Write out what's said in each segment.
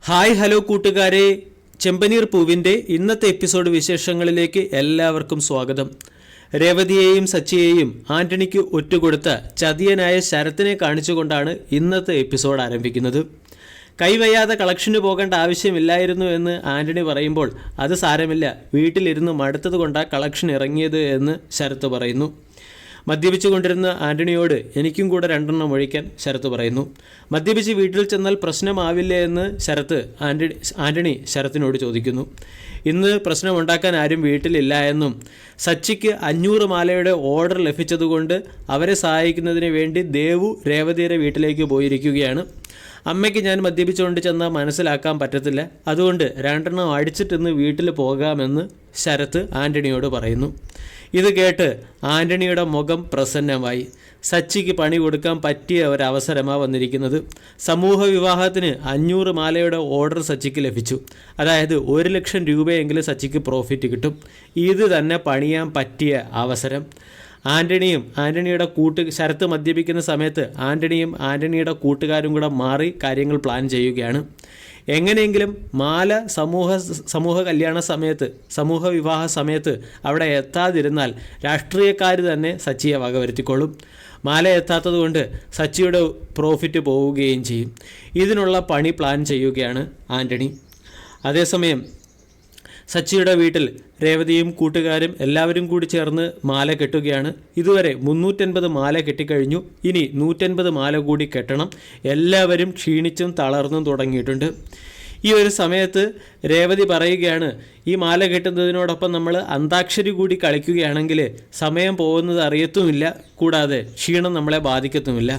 Hi hello കൂട്ടുകാരെ, ചെമ്പനീർ പൂവിൻ്റെ ഇന്നത്തെ എപ്പിസോഡ് വിശേഷങ്ങളിലേക്ക് എല്ലാവർക്കും സ്വാഗതം. രേവതിയെയും സച്ചിയെയും ആന്റണിക്ക് ഒറ്റുകൊടുത്ത ചതിയനായ ശരത്തിനെ കാണിച്ചുകൊണ്ടാണ് ഇന്നത്തെ എപ്പിസോഡ് ആരംഭിക്കുന്നത്. കൈവയ്യാതെ കളക്ഷന് പോകേണ്ട ആവശ്യമില്ലായിരുന്നു എന്ന് ആന്റണി പറയുമ്പോൾ അത് സാരമില്ല, വീട്ടിലിരുന്ന് മടുത്തത് കൊണ്ടാണ് കളക്ഷൻ ഇറങ്ങിയത് എന്ന് ശരത്ത് പറയുന്നു. മദ്യപിച്ചു കൊണ്ടിരുന്ന ആന്റണിയോട് എനിക്കും കൂടെ 2 ഒഴിക്കാൻ ശരത്ത് പറയുന്നു. മദ്യപിച്ച് വീട്ടിൽ ചെന്നാൽ പ്രശ്നമാവില്ലേ എന്ന് ആന്റണി ശരത്തിനോട് ചോദിക്കുന്നു. ഇന്ന് പ്രശ്നമുണ്ടാക്കാൻ ആരും വീട്ടിലില്ല എന്നും സച്ചിക്ക് 500 മാലയുടെ ഓർഡർ ലഭിച്ചതുകൊണ്ട് അവരെ സഹായിക്കുന്നതിന് വേണ്ടി ദേവു രേവതിയുടെ വീട്ടിലേക്ക് പോയിരിക്കുകയാണ്. അമ്മയ്ക്ക് ഞാൻ മദ്യപിച്ചുകൊണ്ട് ചെന്നാൽ മനസ്സിലാക്കാൻ പറ്റത്തില്ല, അതുകൊണ്ട് 2 അടിച്ചിട്ടിന്ന് വീട്ടിൽ പോകാമെന്ന് ശരത്ത് ആന്റണിയോട് പറയുന്നു. ഇത് കേട്ട് ആന്റണിയുടെ മുഖം പ്രസന്നമായി. സച്ചിക്ക് പണി കൊടുക്കാൻ പറ്റിയ ഒരവസരമാണ് വന്നിരിക്കുന്നത്. സമൂഹ വിവാഹത്തിന് 500 മാലയുടെ ഓർഡർ സച്ചിക്ക് ലഭിച്ചു. അതായത് 1 ലക്ഷം രൂപയെങ്കിലും സച്ചിക്ക് പ്രോഫിറ്റ് കിട്ടും. ഇത് തന്നെ പണിയാൻ പറ്റിയ അവസരം. ആന്റണിയുടെ ശരത്ത് മദ്യപിക്കുന്ന സമയത്ത് ആന്റണിയുടെ കൂട്ടുകാരും കൂടെ മാറി കാര്യങ്ങൾ പ്ലാൻ ചെയ്യുകയാണ്. എങ്ങനെയെങ്കിലും മാല സമൂഹ കല്യാണ സമയത്ത്, സമൂഹ വിവാഹ സമയത്ത് അവിടെ എത്താതിരുന്നാൽ രാഷ്ട്രീയക്കാർ തന്നെ സച്ചിയെ വകവരുത്തിക്കൊള്ളും. മാല എത്താത്തത് കൊണ്ട് സച്ചിയുടെ പ്രോഫിറ്റ് പോവുകയും ചെയ്യും. ഇതിനുള്ള പണി പ്ലാൻ ചെയ്യുകയാണ് ആന്റണി. അതേസമയം സച്ചിയുടെ വീട്ടിൽ രേവതിയും കൂട്ടുകാരും എല്ലാവരും കൂടി ചേർന്ന് മാല കെട്ടുകയാണ്. ഇതുവരെ 350 മാല കെട്ടിക്കഴിഞ്ഞു. ഇനി 150 മാല കൂടി കെട്ടണം. എല്ലാവരും ക്ഷീണിച്ചും തളർന്നും തുടങ്ങിയിട്ടുണ്ട്. ഈ ഒരു സമയത്ത് രേവതി പറയുകയാണ്, ഈ മാല കെട്ടുന്നതിനോടൊപ്പം നമ്മൾ അന്താക്ഷരി കൂടി കളിക്കുകയാണെങ്കിൽ സമയം പോകുന്നത് അറിയത്തുമില്ല, കൂടാതെ ക്ഷീണം നമ്മളെ ബാധിക്കത്തുമില്ല.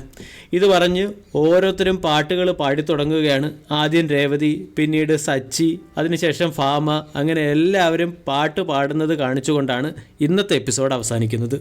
ഇത് പറഞ്ഞ് ഓരോരുത്തരും പാട്ടുകൾ പാടിത്തുടങ്ങുകയാണ്. ആദ്യം രേവതി, പിന്നീട് സച്ചി, അതിനുശേഷം ഫാമ, അങ്ങനെ എല്ലാവരും പാട്ട് പാടുന്നത് കാണിച്ചുകൊണ്ടാണ് ഇന്നത്തെ എപ്പിസോഡ് അവസാനിക്കുന്നത്.